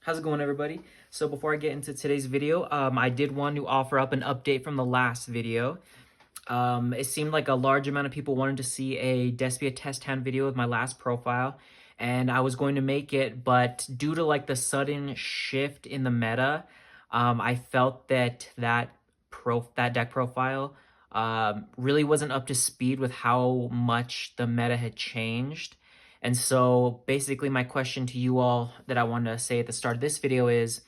How's it going, everybody? So before I get into today's video, I did want to offer up an update from the last video. It seemed like a large amount of people wanted to see a Despia test hand video of my last profile, and I was going to make it, but due to like the sudden shift in the meta, I felt that deck profile really wasn't up to speed with how much the meta had changed. And so basically my question to you all that I want to say at the start of this video is,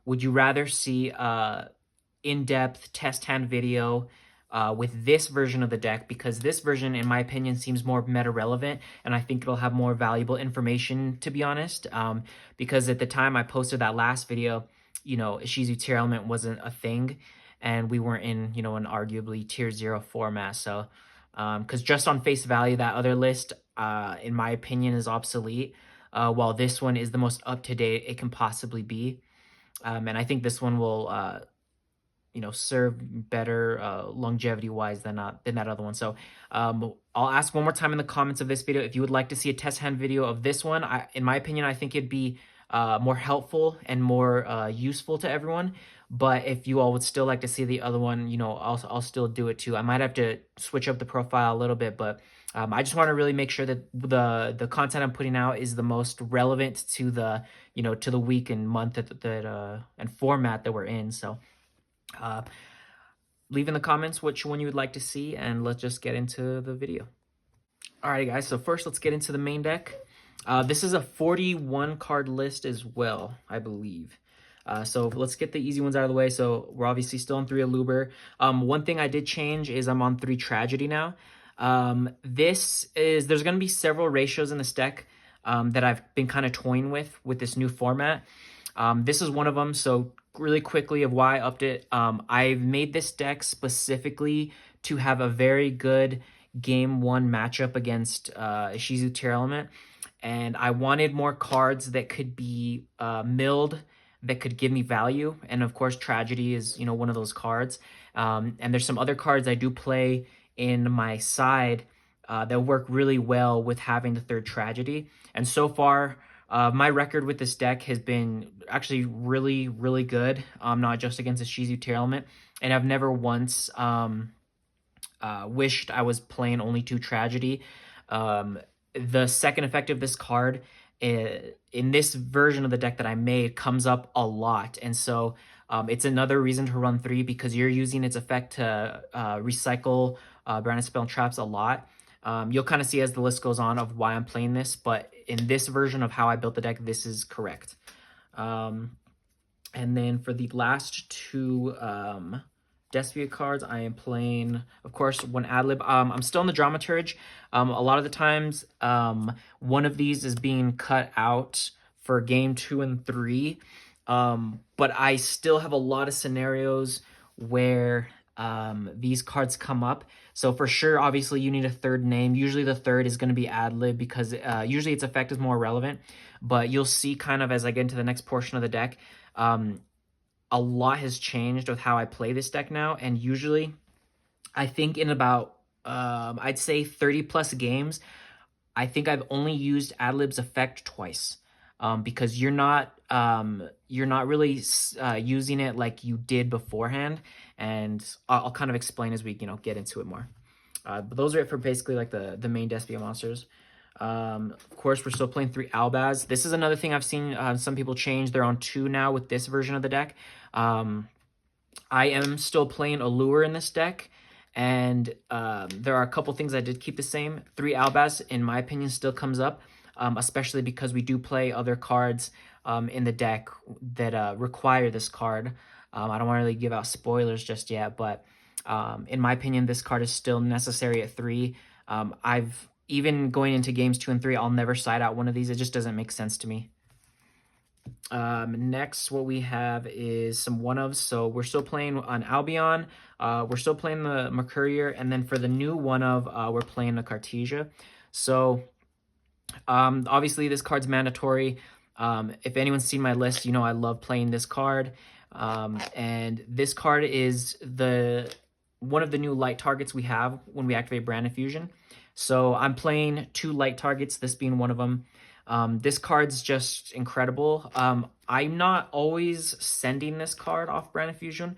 would you rather see in-depth test hand video with this version of the deck, because this version, in my opinion, seems more meta relevant, and I think it'll have more valuable information, to be honest, because at the time I posted that last video, Ishizu tier element wasn't a thing, and we weren't in, an arguably tier 0 format. So because just on face value, that other list, in my opinion, is obsolete, while this one is the most up-to-date it can possibly be. And I think this one will serve better longevity-wise than that other one. So I'll ask one more time in the comments of this video if you would like to see a test hand video of this one. In my opinion, I think it'd be more helpful and more useful to everyone. But if you all would still like to see the other one, I'll still do it too. I might have to switch up the profile a little bit, but I just want to really make sure that the content I'm putting out is the most relevant to the to the week and month and format that we're in. So leave in the comments which one you would like to see, and let's just get into the video. Alrighty guys, so first let's get into the main deck. This is a 41 card list as well, I believe. So let's get the easy ones out of the way. So we're obviously still on 3 Aluber. One thing I did change is I'm on 3 Tragedy now. There's going to be several ratios in this deck that I've been kind of toying with this new format. This is one of them. So really quickly of why I upped it. I've made this deck specifically to have a very good game 1 matchup against Ishizu tier element. And I wanted more cards that could be milled, that could give me value. And of course, Tragedy is, one of those cards. And there's some other cards I do play in my side that work really well with having the 3rd Tragedy. And so far, my record with this deck has been actually really, really good, not just against the Shizu tier element. And I've never once wished I was playing only 2 Tragedy. The second effect of this card in this version of the deck that I made comes up a lot. And so it's another reason to run 3, because you're using its effect to recycle Branded Spell and Traps a lot. You'll kind of see as the list goes on of why I'm playing this, but in this version of how I built the deck, this is correct. And then for the last 2 Despia cards, I am playing, of course, 1 Adlib. I'm still in the Dramaturge. A lot of the times, one of these is being cut out for game 2 and 3. But I still have a lot of scenarios where these cards come up. So for sure, obviously, you need a 3rd name. Usually the 3rd is going to be Adlib, because usually its effect is more relevant. But you'll see kind of as I get into the next portion of the deck, a lot has changed with how I play this deck now. And usually, I think in about, I'd say 30 plus games, I think I've only used Adlib's effect twice. Because you're not really using it like you did beforehand, and I'll kind of explain as we get into it more. But those are it for basically like the main Despia monsters. Of course, we're still playing 3 Albaz. This is another thing I've seen some people change. They're on 2 now with this version of the deck. I am still playing Allure in this deck, and there are a couple things I did keep the same. 3 Albaz, in my opinion, still comes up. Especially because we do play other cards in the deck that require this card. I don't want to really give out spoilers just yet, but in my opinion, this card is still necessary at 3. I've even going into games 2 and 3, I'll never side out one of these. It just doesn't make sense to me. Next, what we have is some one-ofs. So we're still playing on Albion. We're still playing the Mercurier. And then for the new one-of, we're playing the Cartesia. So obviously this card's mandatory. If anyone's seen my list, I love playing this card. And this card is one of the new light targets we have when we activate Brand Infusion. So I'm playing 2 light targets, this being one of them. This card's just incredible. I'm not always sending this card off Brand Infusion.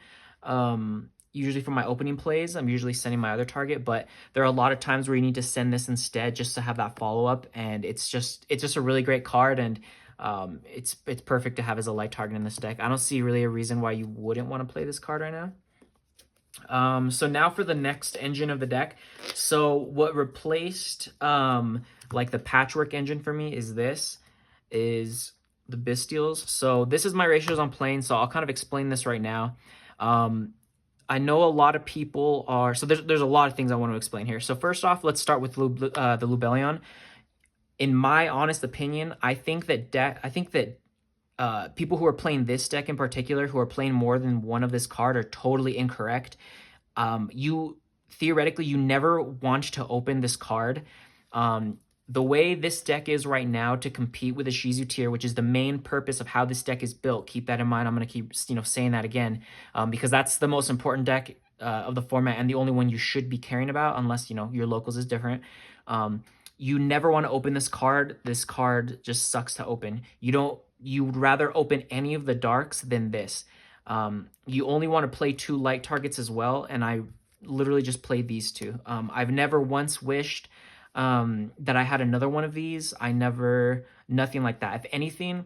Usually for my opening plays, I'm usually sending my other target, but there are a lot of times where you need to send this instead just to have that follow up, and it's just a really great card, and it's perfect to have as a light target in this deck. I don't see really a reason why you wouldn't want to play this card right now. So now for the next engine of the deck. So what replaced like the patchwork engine for me is the Bystials. So this is my ratios I'm playing, so I'll kind of explain this right now. I know a lot of people are, so there's a lot of things I want to explain here. So first off, let's start with the Lubellion. In my honest opinion, I think that people who are playing this deck in particular, who are playing more than one of this card, are totally incorrect. You theoretically, you never want to open this card. The way this deck is right now to compete with the Shizu tier, which is the main purpose of how this deck is built. Keep that in mind. I'm going to keep saying that again, because that's the most important deck of the format and the only one you should be caring about, unless your locals is different. You never want to open this card. This card just sucks to open. You'd rather open any of the darks than this. You only want to play 2 light targets as well, and I literally just played these 2. I've never once wished that I had another one of these. Nothing like that. If anything,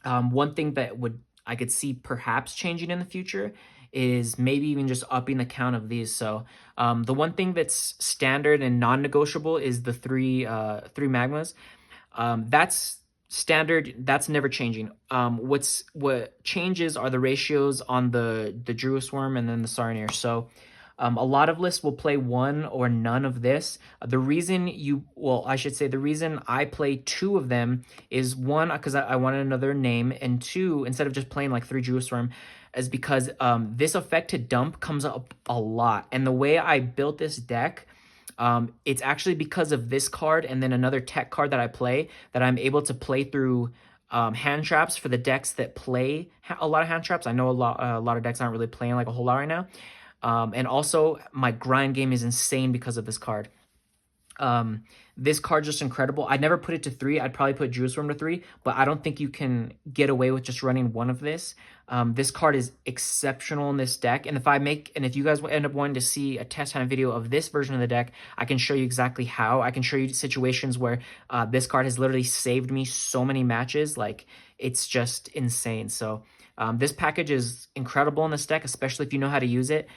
one thing that I could see perhaps changing in the future is maybe even just upping the count of these. So the one thing that's standard and non-negotiable is the three magmas. That's standard. That's never changing. What changes are the ratios on the Druid Worm and then the Saronir. So a lot of lists will play 1 or none of this. The reason the reason I play 2 of them is 1, because I wanted another name, and 2, instead of just playing like 3 Jerusalem, is because this effect to dump comes up a lot. And the way I built this deck, it's actually because of this card and then another tech card that I play that I'm able to play through hand traps for the decks that play a lot of hand traps. I know a lot of decks aren't really playing like a whole lot right now. And also, my grind game is insane because of this card. This card's just incredible. I'd never put it to 3. I'd probably put Jerusalem to 3, but I don't think you can get away with just running 1 of this. This card is exceptional in this deck, and if you guys end up wanting to see a test time video of this version of the deck, I can show you exactly how. I can show you situations where this card has literally saved me so many matches. Like, it's just insane. So this package is incredible in this deck, especially if you know how to use it.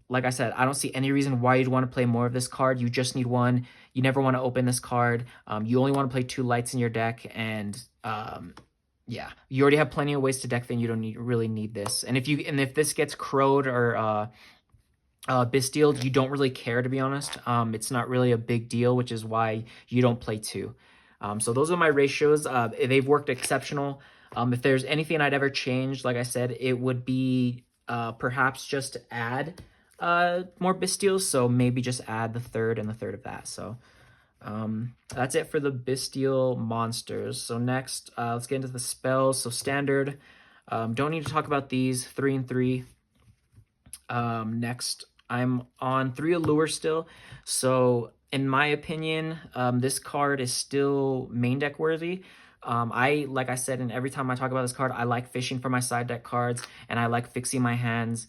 Like I said, I don't see any reason why you'd want to play more of this card. You just need 1. You never want to open this card. You only want to play 2 lights in your deck, and yeah, you already have plenty of ways to deck. Then you don't really need this. And if this gets crowed or Bystial, you don't really care, to be honest. It's not really a big deal, which is why you don't play 2. So those are my ratios. They've worked exceptional. If there's anything I'd ever change, like I said, it would be perhaps just add more Bystials. So maybe just add the third and the third of that. So that's it for the Bystial monsters. So next, let's get into the spells. So standard. Don't need to talk about these. 3 and 3. Next, I'm on 3 Allure still. So in my opinion, this card is still main deck worthy. Like I said, and every time I talk about this card, I like fishing for my side deck cards, and I like fixing my hands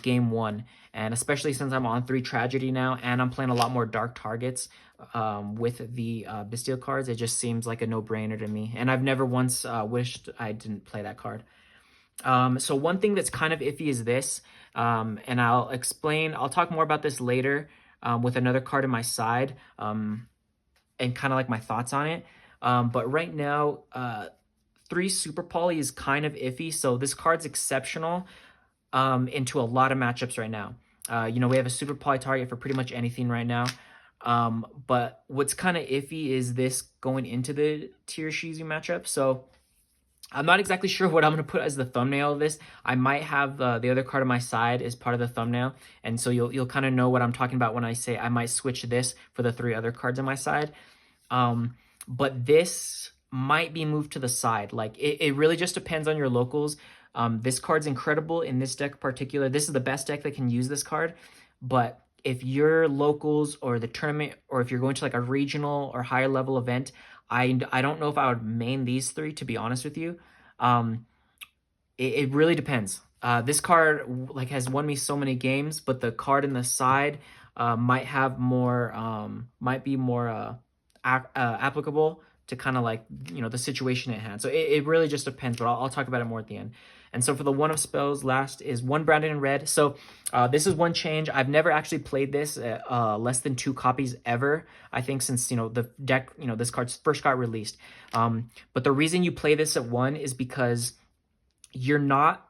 game 1. And especially since I'm on 3 Tragedy now, and I'm playing a lot more dark targets with the Bystial cards, it just seems like a no-brainer to me. And I've never once wished I didn't play that card. So one thing that's kind of iffy is this, and I'll talk more about this later with another card in my side, and kind of like my thoughts on it. But right now, 3 Super Poly is kind of iffy. So this card's exceptional into a lot of matchups right now. We have a Super Poly target for pretty much anything right now. But what's kind of iffy is this going into the tier Shizu matchup. So I'm not exactly sure what I'm going to put as the thumbnail of this. I might have the other card on my side as part of the thumbnail. And so you'll kind of know what I'm talking about when I say I might switch this for the 3 other cards on my side. But this might be moved to the side. Like, it really just depends on your locals. This card's incredible in this deck in particular. This is the best deck that can use this card. But if your locals or the tournament, or if you're going to like a regional or higher level event, I don't know if I would main these three, to be honest with you. Um, it really depends. This card like has won me so many games, but the card in the side might have more, might be more applicable to kind of like, you know, the situation at hand. So it really just depends, but I'll talk about it more at the end. And so for the one of spells, last is one branded in red. So this is one change. I've never actually played this less than 2 copies ever. I think since, you know, the deck, you know, this card first got released. But the reason you play this at 1 is because you're not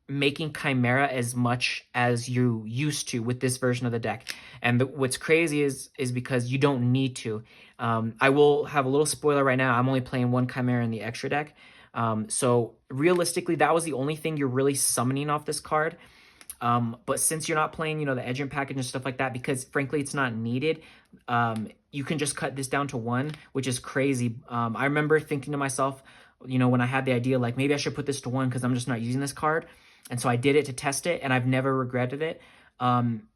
making Chimera as much as you used to with this version of the deck. And what's crazy is because you don't need to. I will have a little spoiler right now. I'm only playing 1 Chimera in the extra deck. So realistically, that was the only thing you're really summoning off this card. But since you're not playing, you know, the Edging package and stuff like that, because frankly, it's not needed, you can just cut this down to 1, which is crazy. I remember thinking to myself, you know, when I had the idea, like, maybe I should put this to 1 because I'm just not using this card. And so I did it to test it, and I've never regretted it.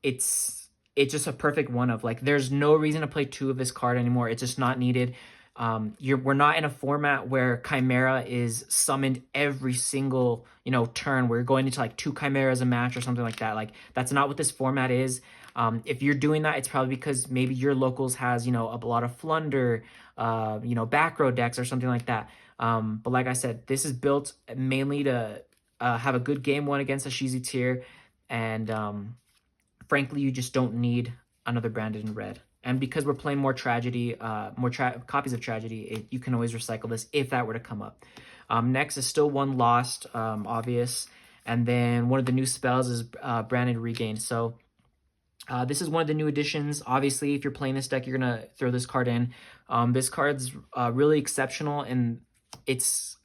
It's just a perfect one of, like, there's no reason to play 2 of this card anymore. It's just not needed. We're not in a format where Chimera is summoned every single, you know, turn. We're going into like 2 Chimeras a match or something like that. Like, that's not what this format is. If you're doing that, it's probably because maybe your locals has, you know, a lot of Flunder, you know, back row decks or something like that. But like I said, this is built mainly to have a good game 1 against a Shizi tier, and frankly, you just don't need another branded in red. And because we're playing more tragedy, copies of tragedy, you can always recycle this if that were to come up. Next is still 1 lost, obvious, and then one of the new spells is branded regain. So this is one of the new additions. Obviously, if you're playing this deck, you're gonna throw this card in. This card's really exceptional, and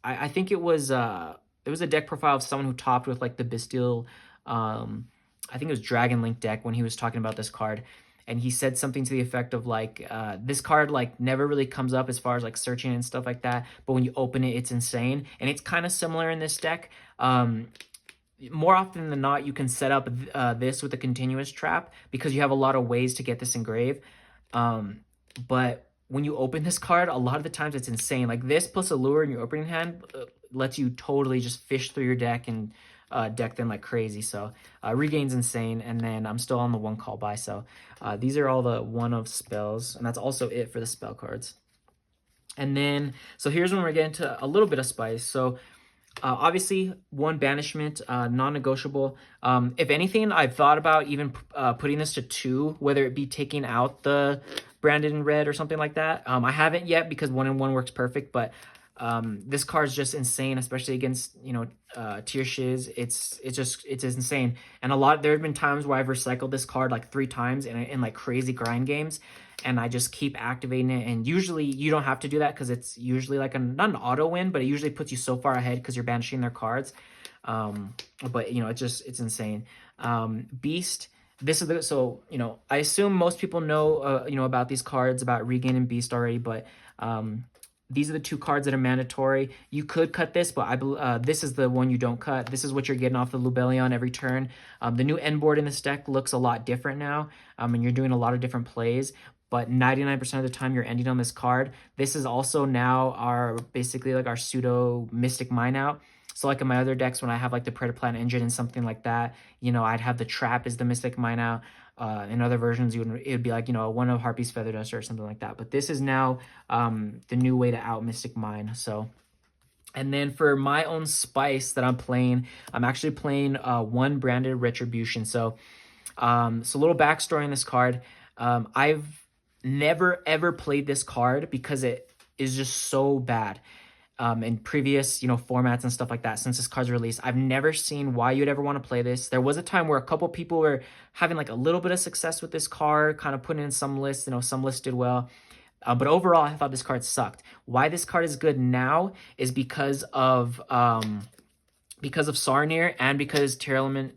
I think it was a deck profile of someone who topped with like the Bystial, I think it was Dragon Link deck, when he was talking about this card, and he said something to the effect of like, this card like never really comes up as far as like searching and stuff like that, but when you open it, it's insane. And it's kind of similar in this deck. More often than not, you can set up this with a continuous trap because you have a lot of ways to get this engrave. But when you open this card, a lot of the times it's insane. Like, this plus a lure in your opening hand lets you totally just fish through your deck and deck them like crazy. So regain's insane. And then I'm still on the 1 call by. So these are all the 1 of spells, and that's also it for the spell cards. And then, so here's when we're getting to a little bit of spice. So obviously, 1 banishment, non-negotiable. If anything, I've thought about even putting this to 2, whether it be taking out the branded in red or something like that. I haven't yet because 1 and 1 works perfect, but this card's just insane, especially against, you know, tier shiz. It's insane. And there have been times where I've recycled this card like 3 times in like crazy grind games, and I just keep activating it. And usually you don't have to do that because it's usually like not an auto win, but it usually puts you so far ahead because you're banishing their cards. But you know, it's insane. Beast. So, you know, I assume most people know, you know, about these cards, about Regain and Beast already, but these are the 2 cards that are mandatory. You could cut this, but this is the one you don't cut. This is what you're getting off the Lubellion every turn. The new end board in this deck looks a lot different now, and you're doing a lot of different plays, but 99% of the time you're ending on this card. This is also now basically like our pseudo Mystic Mine out. So like in my other decks, when I have like the Predator Plant Engine and something like that, you know, I'd have the Trap as the Mystic Mine out. In other versions, it would be like, you know, 1 of Harpy's Feather Duster or something like that. But this is now the new way to out Mystic Mine. So, and then for my own spice that I'm playing, I'm actually playing 1 branded Retribution. So, so a little backstory on this card. I've never ever played this card because it is just so bad. In previous, you know, formats and stuff like that since this card's released. I've never seen why you'd ever want to play this. There was a time where a couple people were having like a little bit of success with this card, kind of putting in some lists, you know, some lists did well. But overall, I thought this card sucked. Why this card is good now is because of Sarnir, and because Tear Element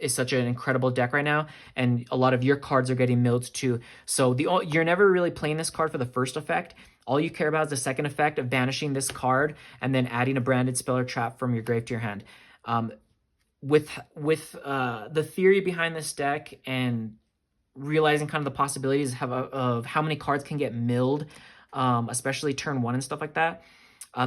is such an incredible deck right now, and a lot of your cards are getting milled too. So you're never really playing this card for the first effect. All you care about is the second effect of banishing this card and then adding a branded spell or trap from your grave to your hand. With the theory behind this deck and realizing kind of the possibilities of how many cards can get milled, especially turn one and stuff like that.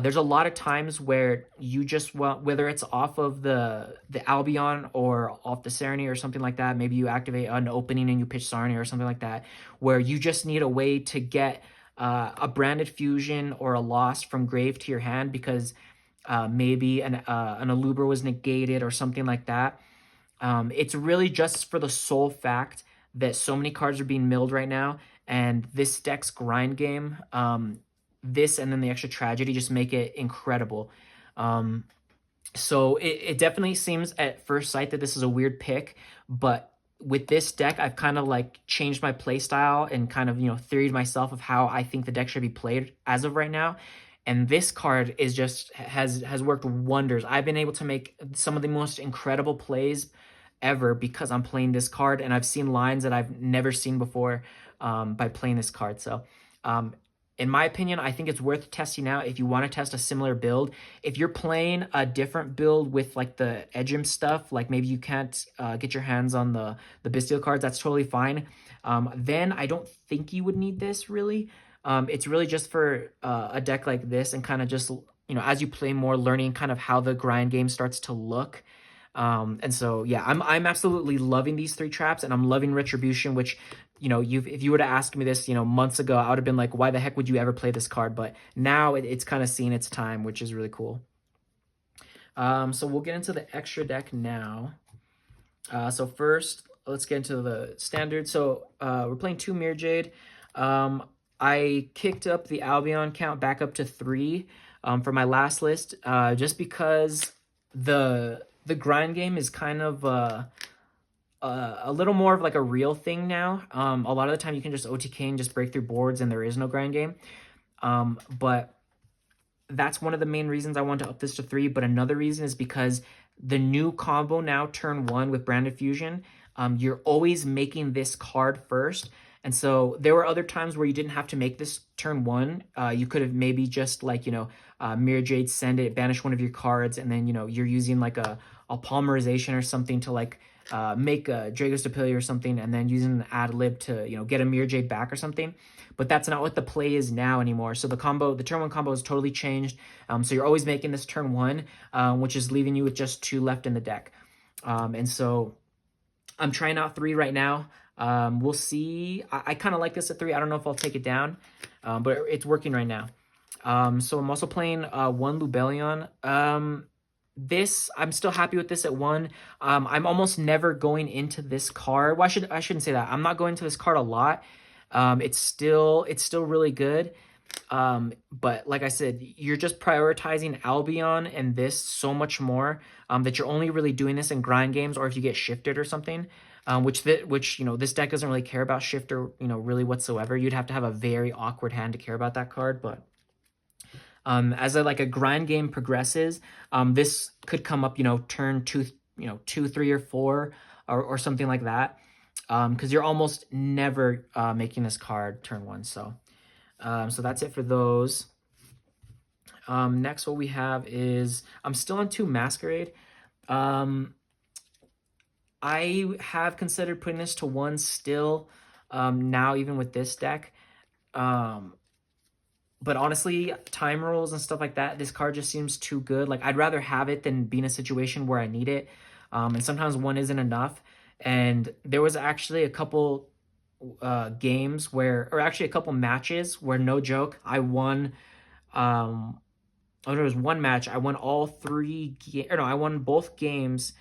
There's a lot of times where you just want, whether it's off of the Albion or off the Serenity or something like that. Maybe you activate an opening and you pitch Sarnia or something like that, where you just need a way to get a branded fusion or a loss from grave to your hand because maybe an Alubra was negated or something like that. It's really just for the sole fact that so many cards are being milled right now, and this deck's grind game, this and then the extra tragedy just make it incredible. Um, so it definitely seems at first sight that this is a weird pick, but with this deck, I've kind of like changed my play style and kind of, theoried myself of how I think the deck should be played as of right now. And this card is just has worked wonders. I've been able to make some of the most incredible plays ever because I'm playing this card, and I've seen lines that I've never seen before by playing this card. So um, in my opinion, I think it's worth testing out if you want to test a similar build. If you're playing a different build with like the Edgem stuff, like maybe you can't get your hands on the Bystial cards, that's totally fine. Then I don't think you would need this really. It's really just for a deck like this and kind of just, as you play more, learning kind of how the grind game starts to look. And so, yeah, I'm absolutely loving these three traps, and I'm loving Retribution, which, if you were to ask me this, months ago, I would have been like, why the heck would you ever play this card? But now it's kind of seen its time, which is really cool. So we'll get into the extra deck now. So first, let's get into the standard. So we're playing 2 Mirror Jade. I kicked up the Albion count back up to 3 for my last list, just because the grind game is kind of a little more of like a real thing now. A lot of the time you can just OTK and just break through boards and there is no grind game. But that's one of the main reasons I want to up this to 3. But another reason is because the new combo now, turn 1 with Branded Fusion, you're always making this card first. And so there were other times where you didn't have to make this turn 1. You could have maybe just like, Mirror Jade, send it, banish one of your cards, and then, you're using like a polymerization or something to like make a Dragos Despia or something, and then using an ad lib to, get a Mirror Jade back or something. But that's not what the play is now anymore. So the turn 1 combo has totally changed. So you're always making this turn 1, which is leaving you with just 2 left in the deck. And so I'm trying out 3 right now. We'll see. I kind of like this at 3. I don't know if I'll take it down, but it's working right now. So I'm also playing 1 Lubellion. I'm still happy with this at 1. I'm almost never going into this card. Well, I shouldn't say that. I'm not going to this card a lot. It's still really good. But like I said, you're just prioritizing Albion and this so much more, that you're only really doing this in grind games or if you get shifted or something. Which this deck doesn't really care about shifter, really whatsoever. You'd have to have a very awkward hand to care about that card, but as a grind game progresses, this could come up, turn 2, 2, 3, or 4, or something like that, because you're almost never making this card turn 1. So that's it for those. Next, what we have is I'm still on 2 Masquerade. I have considered putting this to 1 still, now, even with this deck. But honestly, time rules and stuff like that, this card just seems too good. Like, I'd rather have it than be in a situation where I need it. And sometimes 1 isn't enough. And there was actually a couple games or actually a couple matches where, no joke, I won. There was one match I won all 3 I won both games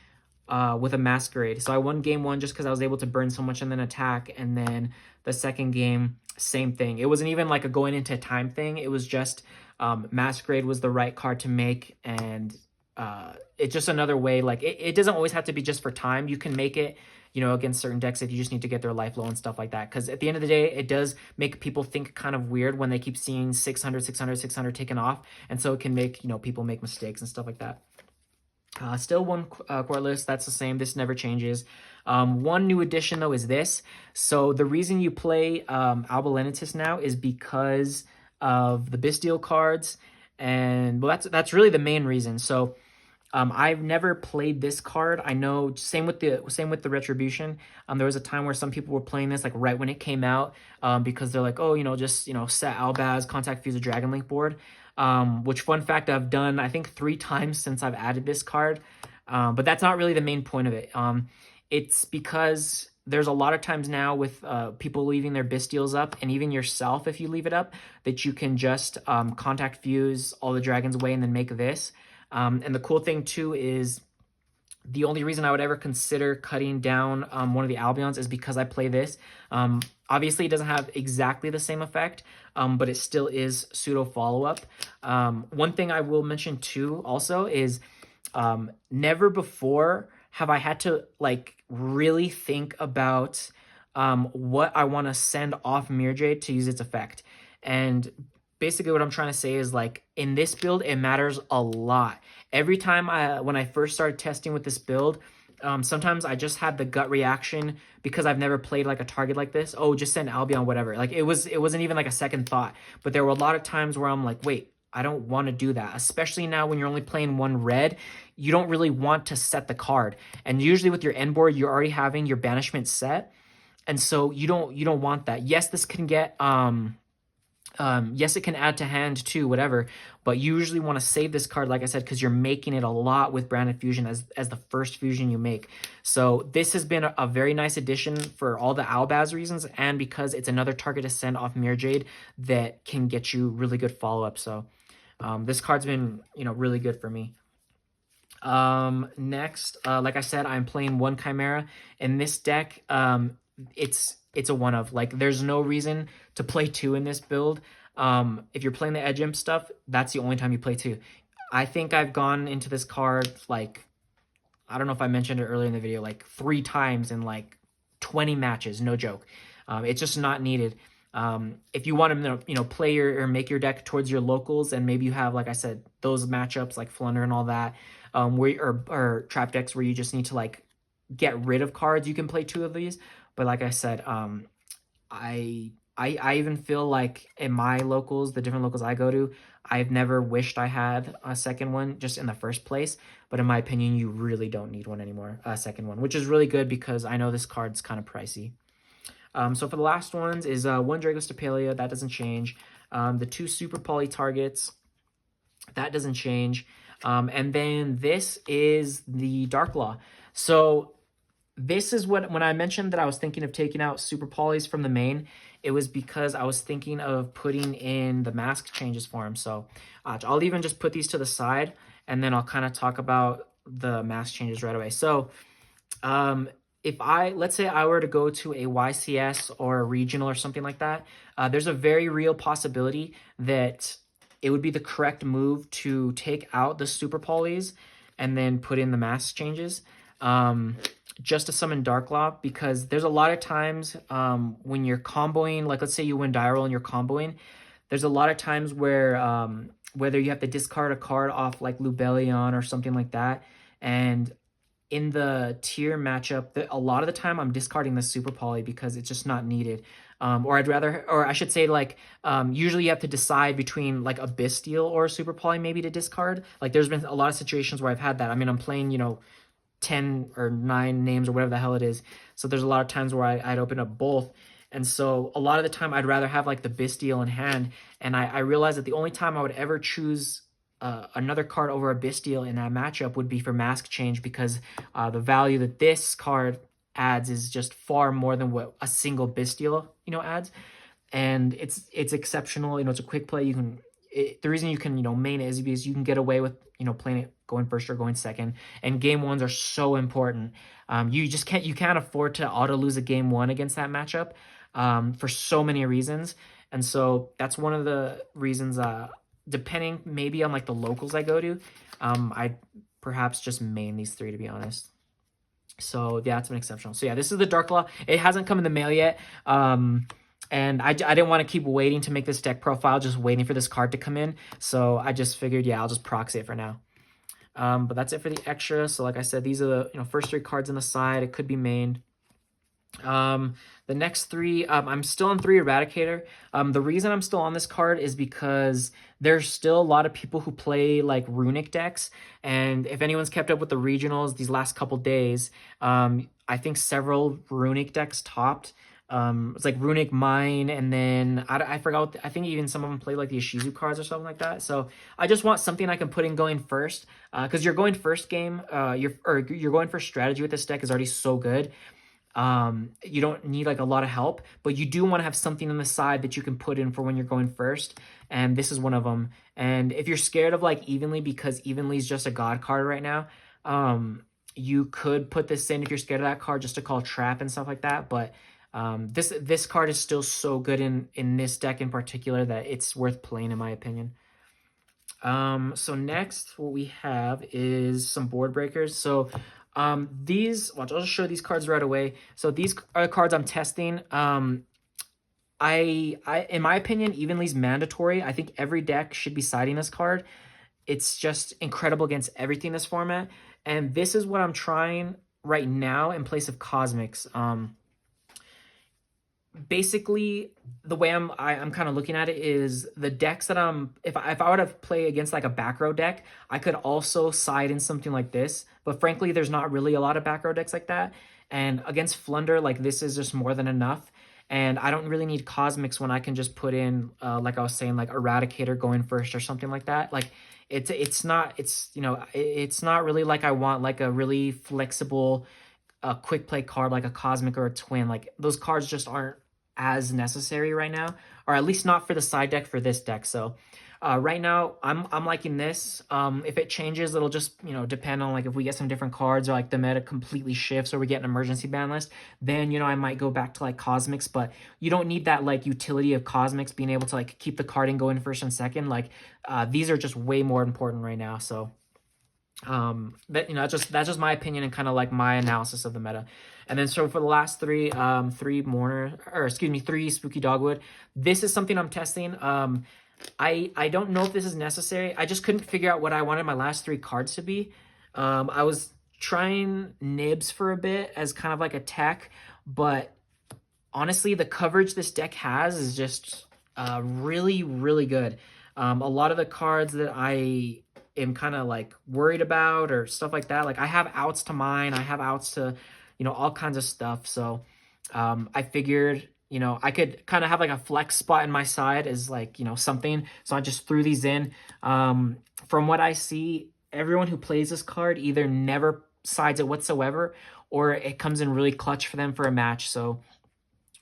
with a Masquerade. So I won game 1 just because I was able to burn so much and then attack, and then the second game, same thing. It wasn't even like a going into time thing. It was just Masquerade was the right card to make, and it's just another way. Like, it doesn't always have to be just for time. You can make it, against certain decks if you just need to get their life low and stuff like that. Because at the end of the day, it does make people think kind of weird when they keep seeing 600, 600, 600 taken off. And so it can make, people make mistakes and stuff like that. Still 1 core list. That's the same. This never changes. 1 new addition, though, is this. So the reason you play Albalenitis now is because of the Bystial cards. And, well, that's really the main reason. So I've never played this card. I know same with the Retribution. There was a time where some people were playing this like right when it came out, because they're like, oh, just set Albaz, contact fuse a Dragon Link board. Which fun fact I've done I think 3 times since I've added this card. But that's not really the main point of it. It's because there's a lot of times now with people leaving their Bystials up, and even yourself if you leave it up, that you can just contact fuse all the dragons away and then make this. And the cool thing too is the only reason I would ever consider cutting down one of the Albions is because I play this. Obviously, it doesn't have exactly the same effect, but it still is pseudo follow-up. One thing I will mention too also is never before have I had to like really think about what I want to send off Mirjade to use its effect. And basically what I'm trying to say is like in this build, it matters a lot. Every time when I first started testing with this build, sometimes I just had the gut reaction because I've never played like a target like this. Oh, just send Albion, whatever. Like it wasn't even like a second thought. But there were a lot of times where I'm like, wait, I don't want to do that. Especially now when you're only playing one red, you don't really want to set the card. And usually with your end board, you're already having your banishment set. And so you don't want that. Yes, this can get yes, it can add to hand too, whatever, but you usually want to save this card, like I said, because you're making it a lot with Branded Fusion as the first fusion you make. So this has been a very nice addition for all the Albaz reasons, and because it's another target to send off Mirjade that can get you really good follow-up. So this card's been, really good for me. Next, like I said, I'm playing one Chimera. In this deck, it's a one of. Like, there's no reason to play two in this build. If you're playing the edge imp stuff, that's the only time you play two. I think I've gone into this card, like, I don't know if I mentioned it earlier in the video, like 3 times in like 20 matches, no joke. It's just not needed. If you want to, play or make your deck towards your locals, and maybe you have, like I said, those matchups like Flunder and all that, or trap decks where you just need to like get rid of cards, you can play 2 of these. But like I said, I even feel like in my locals, the different locals I go to, I've never wished I had a second one just in the first place. But in my opinion, you really don't need one anymore, a second one, which is really good because I know this card's kind of pricey. So for the last ones is 1 Dragostapelia, that doesn't change. The 2 Super Poly targets, that doesn't change. And then this is the Dark Law. So this is when I mentioned that I was thinking of taking out Super Polys from the main, it was because I was thinking of putting in the mask changes for him. So I'll even just put these to the side, and then I'll kind of talk about the mask changes right away. So let's say I were to go to a YCS or a regional or something like that, there's a very real possibility that it would be the correct move to take out the Super Polys and then put in the mask changes. Just to summon Dark Law, because there's a lot of times when you're comboing, like let's say you win die roll and you're comboing, there's a lot of times where whether you have to discard a card off like Lubellion or something like that, and in the tier matchup, a lot of the time I'm discarding the Super Poly because it's just not needed. Or I should say, like, usually you have to decide between like a Bystial or a Super Poly maybe to discard. Like there's been a lot of situations where I've had that. I mean, I'm playing, 10 or 9 names or whatever the hell it is. So there's a lot of times where I'd open up both. And so a lot of the time I'd rather have like the Bystial in hand. And I realized that the only time I would ever choose another card over a Bystial in that matchup would be for mask change, because the value that this card adds is just far more than what a single Bystial, adds. And it's exceptional. It's a quick play. The reason you can, main it is because you can get away with, playing it going first or going second. And game ones are so important. You can't afford to auto lose a game 1 against that matchup for so many reasons. And so that's one of the reasons, depending maybe on like the locals I go to, I perhaps just main these 3, to be honest. So yeah, it's been exceptional. So yeah, this is the Dark Law. It hasn't come in the mail yet. And I didn't want to keep waiting to make this deck profile, just waiting for this card to come in. So I just figured, yeah, I'll just proxy it for now. But that's it for the extra. So like I said, these are the first 3 cards on the side. It could be mained. Um, the next three, I'm still on 3 Eradicator. The reason I'm still on this card is because there's still a lot of people who play like runic decks, and if anyone's kept up with the regionals these last couple days, I think several runic decks topped. It's like Runic Mine, and then I forgot. I think even some of them play like the Ishizu cards or something like that. So I just want something I can put in going first, because your going first game, your going first strategy with this deck is already so good. You don't need like a lot of help, but you do want to have something on the side that you can put in for when you're going first, and this is one of them. And if you're scared of like Evenly, because Evenly is just a god card right now, you could put this in if you're scared of that card, just to call trap and stuff like that. But this card is still so good in this deck in particular that it's worth playing, in my opinion. So next, what we have is some board breakers. So watch, I'll just show these cards right away. So these are cards I'm testing. In my opinion, Evenly's mandatory. I think every deck should be siding this card. It's just incredible against everything in this format. And this is what I'm trying right now in place of Cosmics. Basically, the way I'm kind of looking at it is the decks that if I were to play against like a back row deck, I could also side in something like this. But frankly, there's not really a lot of back row decks like that. And against Flunder, like this is just more than enough. And I don't really need Cosmics when I can just put in, like I was saying, like Eradicator going first or something like that. Like it's not really like I want like a really flexible, quick play card like a Cosmic or a Twin. Like those cards just aren't as necessary right now, or at least not for the side deck for this deck. So right now I'm liking this. If it changes, it'll just depend on like if we get some different cards, or like the meta completely shifts, or we get an emergency ban list, then I might go back to like Cosmics. But you don't need that like utility of Cosmics being able to like keep the carding going first and second. Like these are just way more important right now. So that's just my opinion and kind of like my analysis of the meta. And then so for the last three three Spooky Dogwood, this is something I'm testing. I don't know if this is necessary. I just couldn't figure out what I wanted my last 3 cards to be. I was trying Nibs for a bit as kind of like a tech, but honestly, the coverage this deck has is just really, really good. A lot of the cards that I am kind of like worried about or stuff like that, like I have outs to mine, I have outs to, all kinds of stuff. So I figured, I could kind of have like a flex spot in my side as like, something. So I just threw these in. From what I see, everyone who plays this card either never sides it whatsoever, or it comes in really clutch for them for a match. So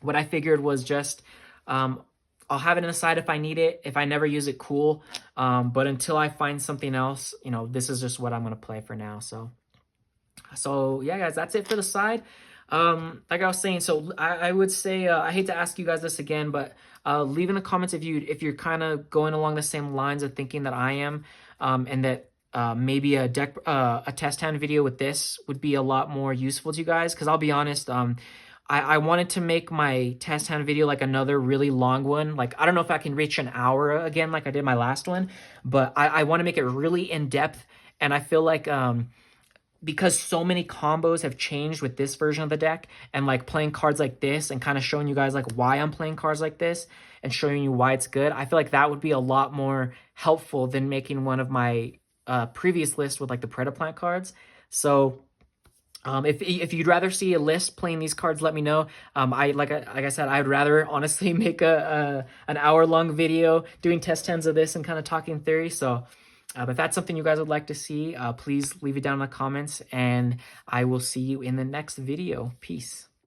what I figured was just, I'll have it in the side if I need it. If I never use it, cool. But until I find something else, this is just what I'm going to play for now. So yeah, guys, that's it for the side. Like I was saying, so I would say, I hate to ask you guys this again, but leave in the comments if you're kind of going along the same lines of thinking that I am, and that maybe a test hand video with this would be a lot more useful to you guys. Because I'll be honest, I wanted to make my test hand video like another really long one. Like, I don't know if I can reach an hour again like I did my last one, but I want to make it really in-depth. And I feel like because so many combos have changed with this version of the deck, and like playing cards like this and kind of showing you guys like why I'm playing cards like this and showing you why it's good, I feel like that would be a lot more helpful than making one of my previous lists with like the Predaplant cards. So if you'd rather see a list playing these cards, let me know. Like I said, I'd rather honestly make an hour-long video doing test hands of this and kind of talking theory. So if that's something you guys would like to see, please leave it down in the comments, and I will see you in the next video. Peace.